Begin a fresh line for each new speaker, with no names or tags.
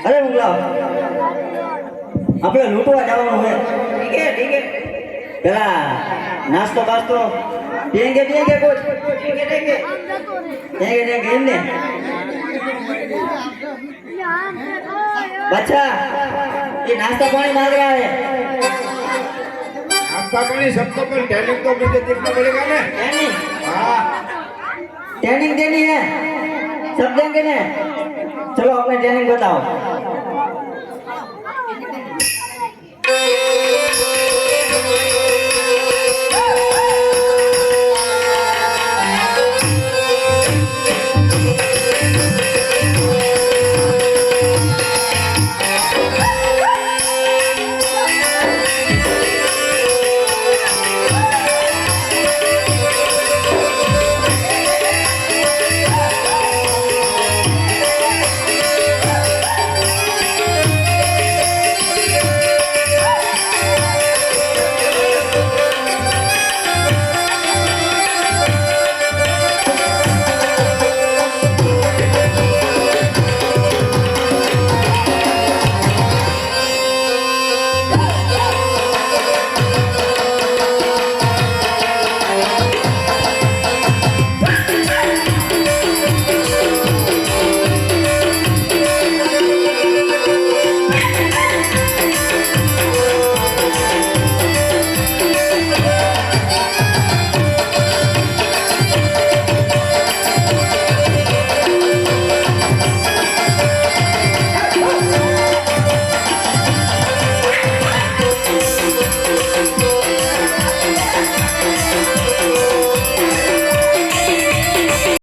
अरे मुगला આપણે લૂંટવા જવાનું છે ઠીક હે પેલા નાસ્તો બાસ્તો દેંગે કુછ દેંગે એમને बच्चा ये नाश्ता पानी मांग रहा है
नाश्ता पानी सबको पर ट्रेनिंग तो मुझे देखना पड़ेगा ना
ट्रेनिंग
हाँ
ट्रेनिंग देनी है सब देंगे ना चलो अपने ट्रेनिंग बताओ